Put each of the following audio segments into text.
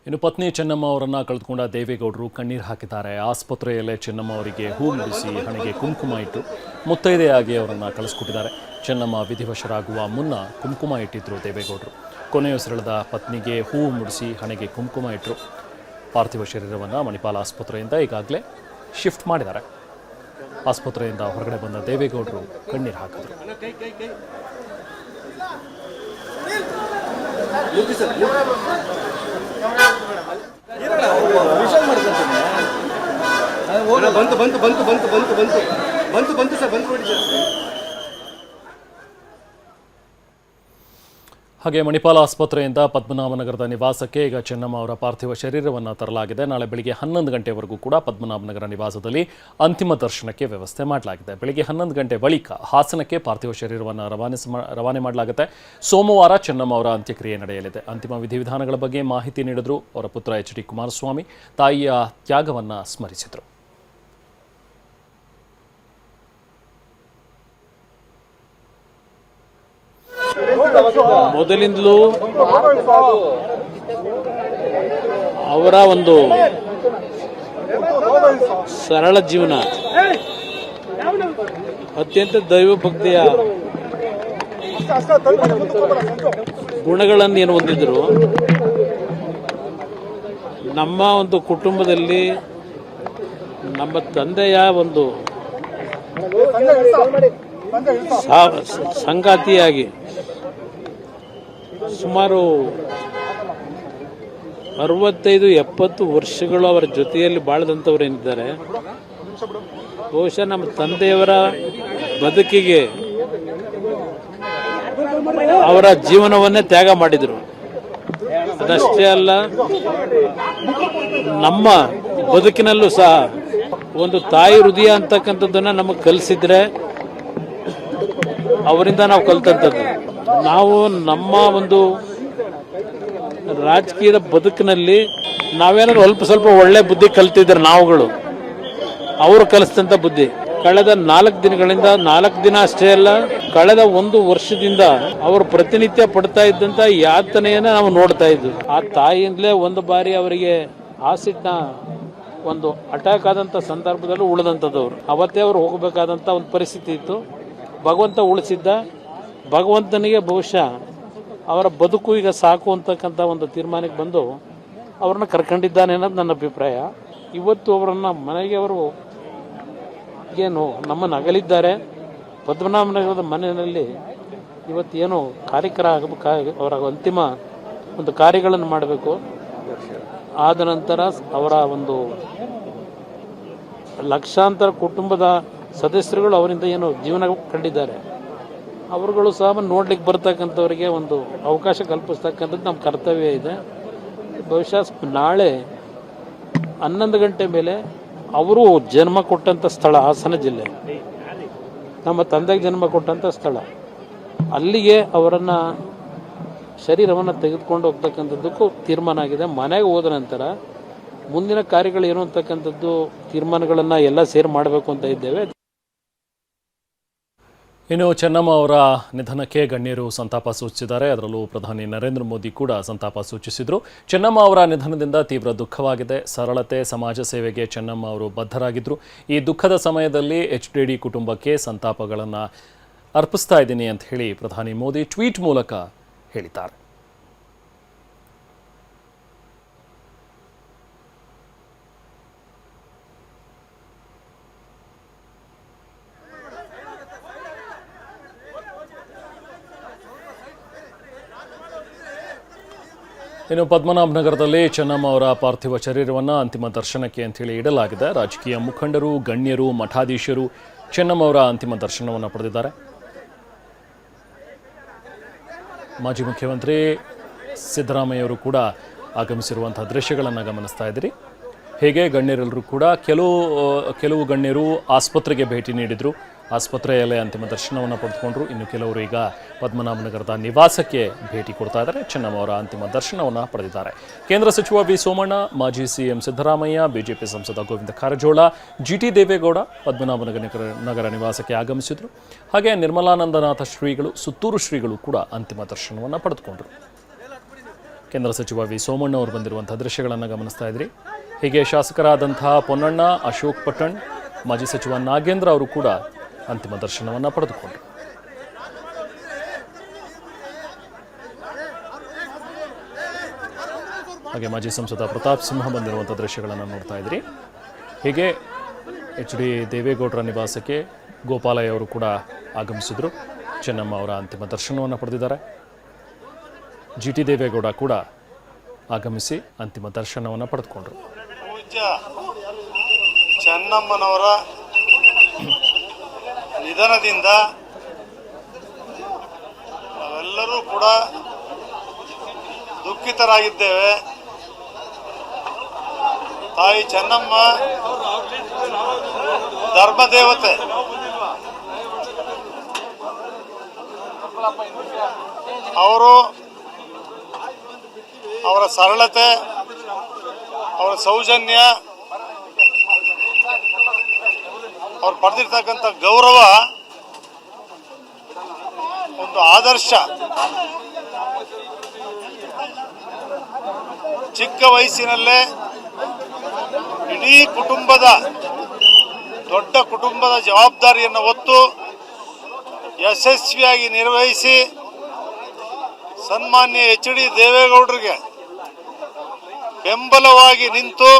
ಇನ್ನು ಪತ್ನಿ ಚೆನ್ನಮ್ಮ ಅವರನ್ನು ಕಳೆದುಕೊಂಡ ದೇವೇಗೌಡರು ಕಣ್ಣೀರು ಹಾಕಿದ್ದಾರೆ. ಆಸ್ಪತ್ರೆಯಲ್ಲೇ ಚೆನ್ನಮ್ಮ ಅವರಿಗೆ ಹೂ ಮುಡಿಸಿ ಹಣೆಗೆ ಕುಂಕುಮ ಇಟ್ಟು ಮುತ್ತೈದೆಯಾಗಿ ಅವರನ್ನು ಕಳಿಸ್ಕೊಟ್ಟಿದ್ದಾರೆ. ಚೆನ್ನಮ್ಮ ವಿಧಿವಶರಾಗುವ ಮುನ್ನ ಕುಂಕುಮ ಇಟ್ಟಿದ್ರು ದೇವೇಗೌಡರು. ಕೊನೆಯುಸಿರೆಳೆದ ಪತ್ನಿಗೆ ಹೂ ಮುಡಿಸಿ ಹಣೆಗೆ ಕುಂಕುಮ ಇಟ್ಟರು. ಪಾರ್ಥಿವ ಶರೀರವನ್ನು ಮಣಿಪಾಲ ಆಸ್ಪತ್ರೆಯಿಂದ ಈಗಾಗಲೇ ಶಿಫ್ಟ್ ಮಾಡಿದ್ದಾರೆ. ಆಸ್ಪತ್ರೆಯಿಂದ ಹೊರಗಡೆ ಬಂದ ದೇವೇಗೌಡರು ಕಣ್ಣೀರು ಹಾಕಿದರು. ಹಾಗೆ ಮಣಿಪಾಲ ಆಸ್ಪತ್ರೆಯಿಂದ ಪದ್ಮನಾಭನಗರದ ನಿವಾಸಕ್ಕೆ ಈಗ ಚೆನ್ನಮ್ಮ ಅವರ ಪಾರ್ಥಿವ ಶರೀರವನ್ನು ತರಲಾಗಿದೆ. ನಾಳೆ ಬೆಳಿಗ್ಗೆ 11 ಗಂಟೆವರೆಗೂ ಕೂಡ ಪದ್ಮನಾಭನಗರ ನಿವಾಸದಲ್ಲಿ ಅಂತಿಮ ದರ್ಶನಕ್ಕೆ ವ್ಯವಸ್ಥೆ ಮಾಡಲಾಗಿದೆ. ಬೆಳಿಗ್ಗೆ 11 ಗಂಟೆ ಬಳಿಕ ಹಾಸನಕ್ಕೆ ಪಾರ್ಥಿವ ಶರೀರವನ್ನು ರವಾನೆ ಮಾಡಲಾಗುತ್ತೆ. ಸೋಮವಾರ ಚೆನ್ನಮ್ಮ ಅವರ ಅಂತ್ಯಕ್ರಿಯೆ ನಡೆಯಲಿದೆ. ಅಂತಿಮ ವಿಧಿವಿಧಾನಗಳ ಬಗ್ಗೆ ಮಾಹಿತಿ ನೀಡಿದ್ರು ಅವರ ಪುತ್ರ ಎಚ್ ಡಿ ಕುಮಾರಸ್ವಾಮಿ. ತಾಯಿಯ ತ್ಯಾಗವನ್ನು ಸ್ಮರಿಸಿದರು. ಮೊದಲಿಂದಲೂ ಅವರ ಒಂದು ಸರಳ ಜೀವನ, ಅತ್ಯಂತ ದೈವಭಕ್ತಿಯ ಗುಣಗಳನ್ನು ಏನು ಹೊಂದಿದ್ರು. ನಮ್ಮ ಒಂದು ಕುಟುಂಬದಲ್ಲಿ ನಮ್ಮ ತಂದೆಯ ಒಂದು ಸಂಗಾತಿಯಾಗಿ ಸುಮಾರು 65-70 ವರ್ಷಗಳು ಅವರ ಜೊತೆಯಲ್ಲಿ ಬಾಳದಂಥವ್ರೇನಿದ್ದಾರೆ. ಬಹುಶಃ ನಮ್ಮ ತಂದೆಯವರ ಬದುಕಿಗೆ ಅವರ ಜೀವನವನ್ನೇ ತ್ಯಾಗ ಮಾಡಿದರು. ಅದಷ್ಟೇ ಅಲ್ಲ, ನಮ್ಮ ಬದುಕಿನಲ್ಲೂ ಸಹ ಒಂದು ತಾಯಿ ಹೃದಯ ಅಂತಕ್ಕಂಥದ್ದನ್ನ ನಮಗೆ ಕಲಿಸಿದ್ರೆ ಅವರಿಂದ ನಾವು ಕಲಿತಂಥದ್ದು. ನಾವು ನಮ್ಮ ಒಂದು ರಾಜಕೀಯದ ಬದುಕಿನಲ್ಲಿ ನಾವೇನಾದ್ರು ಸ್ವಲ್ಪ ಒಳ್ಳೆ ಬುದ್ಧಿ ಕಲ್ತಿದ್ರೆ ನಾವುಗಳು, ಅವರು ಕಲಿಸಿದಂಥ ಬುದ್ಧಿ ಕಳೆದ 4 ದಿನಗಳಿಂದ, 4 ದಿನ ಅಷ್ಟೇ ಅಲ್ಲ, ಕಳೆದ 1 ವರ್ಷದಿಂದ ಅವರು ಪ್ರತಿನಿತ್ಯ ಪಡ್ತಾ ಇದ್ದಂತ ಯಾತನೆಯನ್ನ ನಾವು ನೋಡ್ತಾ ಇದ್ವಿ. ಆ ತಾಯಿಯಿಂದಲೇ ಒಂದು ಬಾರಿ ಅವರಿಗೆ ಆಸಿಡ್ನ ಒಂದು ಅಟ್ಯಾಕ್ ಆದಂತ ಸಂದರ್ಭದಲ್ಲೂ ಉಳಿದಂಥದ್ದವರು. ಅವತ್ತೇ ಅವರು ಹೋಗಬೇಕಾದಂತ ಒಂದು ಪರಿಸ್ಥಿತಿ ಇತ್ತು. ಭಗವಂತ ಉಳಿಸಿದ್ದ. ಭಗವಂತನಿಗೆ ಬಹುಶಃ ಅವರ ಬದುಕು ಈಗ ಸಾಕು ಅಂತಕ್ಕಂಥ ಒಂದು ತೀರ್ಮಾನಕ್ಕೆ ಬಂದು ಅವ್ರನ್ನ ಕರ್ಕೊಂಡಿದ್ದಾನೆ ಅನ್ನೋದು ನನ್ನ ಅಭಿಪ್ರಾಯ. ಇವತ್ತು ಅವರನ್ನ ಮನೆಗೆ ಅವರು ಏನು ನಮ್ಮನ್ನು ಅಗಲಿದ್ದಾರೆ. ಪದ್ಮನಾಭನಗರದ ಮನೆಯಲ್ಲಿ ಇವತ್ತೇನು ಕಾರ್ಯಕ್ರಮ ಆಗಬೇಕು, ಅವರ ಅಂತಿಮ ಒಂದು ಕಾರ್ಯಗಳನ್ನು ಮಾಡಬೇಕು. ಆದ ನಂತರ ಅವರ ಒಂದು ಲಕ್ಷಾಂತರ ಕುಟುಂಬದ ಸದಸ್ಯರುಗಳು ಅವರಿಂದ ಏನು ಜೀವನ ಕಂಡಿದ್ದಾರೆ, ಅವರುಗಳು ಸಹ ನೋಡ್ಲಿಕ್ಕೆ ಬರ್ತಕ್ಕಂಥವರಿಗೆ ಒಂದು ಅವಕಾಶ ಕಲ್ಪಿಸ್ತಕ್ಕಂಥದ್ದು ನಮ್ಮ ಕರ್ತವ್ಯ ಇದೆ. ಬಹುಶಃ ನಾಳೆ 11 ಗಂಟೆ ಮೇಲೆ ಅವರು ಜನ್ಮ ಕೊಟ್ಟಂಥ ಸ್ಥಳ ಹಾಸನ ಜಿಲ್ಲೆ, ನಮ್ಮ ತಂದೆಗೆ ಜನ್ಮ ಕೊಟ್ಟಂಥ ಸ್ಥಳ, ಅಲ್ಲಿಗೆ ಅವರನ್ನು ಶರೀರವನ್ನು ತೆಗೆದುಕೊಂಡು ಹೋಗ್ತಕ್ಕಂಥದ್ದಕ್ಕೂ ತೀರ್ಮಾನ ಆಗಿದೆ. ಮನೆಗೆ ಹೋದ ನಂತರ ಮುಂದಿನ ಕಾರ್ಯಗಳು ಏನು ಅಂತಕ್ಕಂಥದ್ದು ತೀರ್ಮಾನಗಳನ್ನು ಎಲ್ಲ ಸೇರಿ ಮಾಡಬೇಕು ಅಂತ ಇದ್ದೇವೆ. ಇನ್ನು ಚೆನ್ನಮ್ಮ ಅವರ ನಿಧನಕ್ಕೆ ಗಣ್ಯರು ಸಂತಾಪ ಸೂಚಿಸಿದ್ದಾರೆ. ಅದರಲ್ಲೂ ಪ್ರಧಾನಿ ನರೇಂದ್ರ ಮೋದಿ ಕೂಡ ಸಂತಾಪ ಸೂಚಿಸಿದರು. ಚೆನ್ನಮ್ಮ ಅವರ ನಿಧನದಿಂದ ತೀವ್ರ ದುಃಖವಾಗಿದೆ. ಸರಳತೆ, ಸಮಾಜ ಸೇವೆಗೆ ಚೆನ್ನಮ್ಮ ಅವರು ಬದ್ಧರಾಗಿದ್ದರು. ಈ ದುಃಖದ ಸಮಯದಲ್ಲಿ HDD ಕುಟುಂಬಕ್ಕೆ ಸಂತಾಪಗಳನ್ನು ಅರ್ಪಿಸ್ತಾ ಇದ್ದೀನಿ ಅಂತ ಹೇಳಿ ಪ್ರಧಾನಿ ಮೋದಿ ಟ್ವೀಟ್ ಮೂಲಕ ಹೇಳಿದ್ದಾರೆ. ಇನ್ನು ಪದ್ಮನಾಭನಗರದಲ್ಲಿ ಚೆನ್ನಮ್ಮ ಅವರ ಪಾರ್ಥಿವ ಶರೀರವನ್ನು ಅಂತಿಮ ದರ್ಶನಕ್ಕೆ ಅಂತೇಳಿ ಇಡಲಾಗಿದೆ. ರಾಜಕೀಯ ಮುಖಂಡರು, ಗಣ್ಯರು, ಮಠಾಧೀಶರು ಚೆನ್ನಮ್ಮ ಅವರ ಅಂತಿಮ ದರ್ಶನವನ್ನು ಪಡೆದಿದ್ದಾರೆ. ಮಾಜಿ ಮುಖ್ಯಮಂತ್ರಿ ಸಿದ್ದರಾಮಯ್ಯವರು ಕೂಡ ಆಗಮಿಸಿರುವಂಥ ದೃಶ್ಯಗಳನ್ನು ಗಮನಿಸ್ತಾ ಇದ್ದೀರಿ. ಹೇಗೆ ಗಣ್ಯರೆಲ್ಲರೂ ಕೂಡ ಕೆಲವು ಗಣ್ಯರು ಆಸ್ಪತ್ರೆಗೆ ಭೇಟಿ ನೀಡಿದರು. ಆಸ್ಪತ್ರೆಯಲ್ಲೇ ಅಂತಿಮ ದರ್ಶನವನ್ನು ಪಡೆದುಕೊಂಡ್ರು. ಇನ್ನು ಕೆಲವರು ಈಗ ಪದ್ಮನಾಭನಗರದ ನಿವಾಸಕ್ಕೆ ಭೇಟಿ ಕೊಡ್ತಾ ಇದ್ದಾರೆ. ಚೆನ್ನಮ್ಮ ಅವರ ಅಂತಿಮ ದರ್ಶನವನ್ನು ಪಡೆದಿದ್ದಾರೆ. ಕೇಂದ್ರ ಸಚಿವ ವಿ ಸೋಮಣ್ಣ, ಮಾಜಿ ಸಿಎಂ ಸಿದ್ದರಾಮಯ್ಯ, ಬಿಜೆಪಿ ಸಂಸದ ಗೋವಿಂದ ಕಾರಜೋಳ, GT ದೇವೇಗೌಡ ಪದ್ಮನಾಭನಗರ ನಿವಾಸಕ್ಕೆ ಆಗಮಿಸಿದರು. ಹಾಗೆ ನಿರ್ಮಲಾನಂದನಾಥ ಶ್ರೀಗಳು, ಸುತ್ತೂರು ಶ್ರೀಗಳು ಕೂಡ ಅಂತಿಮ ದರ್ಶನವನ್ನು ಪಡೆದುಕೊಂಡರು. ಕೇಂದ್ರ ಸಚಿವ ವಿ ಸೋಮಣ್ಣ ಅವರು ಬಂದಿರುವಂಥ ದೃಶ್ಯಗಳನ್ನು ಗಮನಿಸ್ತಾ ಇದ್ರಿ. ಹೀಗೆ ಶಾಸಕರಾದಂತಹ ಪೊನ್ನಣ್ಣ, ಅಶೋಕ್ ಪಟ್ಟಣ್, ಮಾಜಿ ಸಚಿವ ನಾಗೇಂದ್ರ ಅವರು ಕೂಡ ಅಂತಿಮ ದರ್ಶನವನ್ನು ಪಡೆದುಕೊಂಡರು. ಹಾಗೆ ಮಾಜಿ ಸಂಸದ ಪ್ರತಾಪ್ ಸಿಂಹ ಬಂದಿರುವಂಥ ದೃಶ್ಯಗಳನ್ನು ನೋಡ್ತಾ ಇದ್ರಿ. ಹೀಗೆ ಎಚ್ ಡಿ ದೇವೇಗೌಡರ ನಿವಾಸಕ್ಕೆ ಗೋಪಾಲಯ್ಯ ಅವರು ಕೂಡ ಆಗಮಿಸಿದರು. ಚೆನ್ನಮ್ಮ ಅವರ ಅಂತಿಮ ದರ್ಶನವನ್ನು ಪಡೆದಿದ್ದಾರೆ. ಜಿ ಟಿ ದೇವೇಗೌಡ ಕೂಡ ಆಗಮಿಸಿ ಅಂತಿಮ ದರ್ಶನವನ್ನು ಪಡೆದುಕೊಂಡರು. ಪೂಜ್ಯ ಚೆನ್ನಮ್ಮನವರ ನಿಧನದಿಂದ ನಾವೆಲ್ಲರೂ ಕೂಡ ದುಃಖಿತರಾಗಿದ್ದೇವೆ. ತಾಯಿ ಚೆನ್ನಮ್ಮ ಧರ್ಮದೇವತೆ. ಅವರ ಸರಳತೆ, ಅವರ ಸೌಜನ್ಯ, ಅವ್ರು ಪಡೆದಿರ್ತಕ್ಕಂಥ ಗೌರವ ಒಂದು ಆದರ್ಶ. ಚಿಕ್ಕ ವಯಸ್ಸಿನಲ್ಲೇ ಇಡೀ ದೊಡ್ಡ ಕುಟುಂಬದ ಜವಾಬ್ದಾರಿಯನ್ನು ಹೊತ್ತು ಯಶಸ್ವಿಯಾಗಿ ನಿರ್ವಹಿಸಿ ಸನ್ಮಾನ್ಯ ಎಚ್ ಡಿ ದೇವೇಗೌಡರಿಗೆ ಬೆಂಬಲವಾಗಿ ನಿಂತು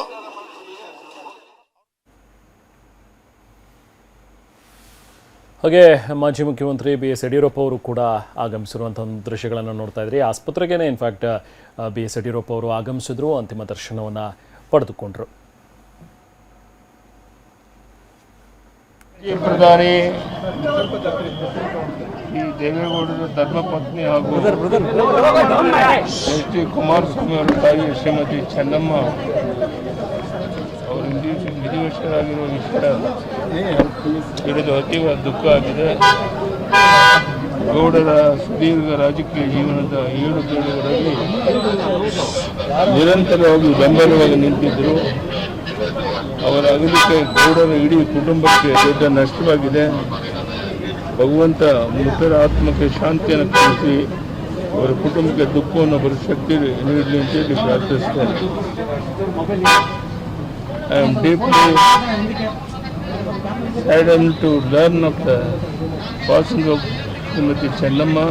ಹಾಗೆ ಮಾಜಿ ಮುಖ್ಯಮಂತ್ರಿ ಬಿ ಎಸ್ ಯಡಿಯೂರಪ್ಪ ಅವರು ಕೂಡ ಆಗಮಿಸಿರುವಂಥ ದೃಶ್ಯಗಳನ್ನು ನೋಡ್ತಾ ಇದ್ರಿ. ಆಸ್ಪತ್ರೆಗೇ ಇನ್ಫ್ಯಾಕ್ಟ್ ಬಿ ಎಸ್ ಯಡಿಯೂರಪ್ಪ ಅವರು ಆಗಮಿಸಿದ್ರು, ಅಂತಿಮ ದರ್ಶನವನ್ನು ಪಡೆದುಕೊಂಡ್ರು. ಪ್ರಧಾನಿ ಈ ದೇವೇಗೌಡರ ಧರ್ಮಪತ್ನಿ ಹಾಗೂ ಎಚ್ ಡಿ ಕುಮಾರಸ್ವಾಮಿ ಅವರ ತಾಯಿ ಶ್ರೀಮತಿ ಚೆನ್ನಮ್ಮ ಅವರು ವಿಧಿವಶರಾಗಿರುವ ವಿಷಯ ತಿಳಿದು ಅತೀವ ದುಃಖ ಆಗಿದೆ. ಗೌಡರ ಸುದೀರ್ಘ ರಾಜಕೀಯ ಜೀವನದ 7 ಪೀಳಿಗೆಗಳಲ್ಲಿ ನಿರಂತರವಾಗಿ ಬೆಂಬಲವಾಗಿ ನಿಂತಿದ್ದರು. ಅವರ ಅಗಲಿಕೆ ಗೌಡರ ಇಡೀ ಕುಟುಂಬಕ್ಕೆ ದೊಡ್ಡ ನಷ್ಟವಾಗಿದೆ. ಭಗವಂತ ಮೃತರ ಆತ್ಮಕ್ಕೆ ಶಾಂತಿಯನ್ನು ಕಲಿಸಿ ಅವರ ಕುಟುಂಬಕ್ಕೆ ದುಃಖವನ್ನು ಬರೋ ಶಕ್ತಿ ನೀಡಲಿ ಅಂತೇಳಿ ಪ್ರಾರ್ಥಿಸ್ತೇನೆ. I am deeply saddened to learn of the passing of Srimati Chennamma.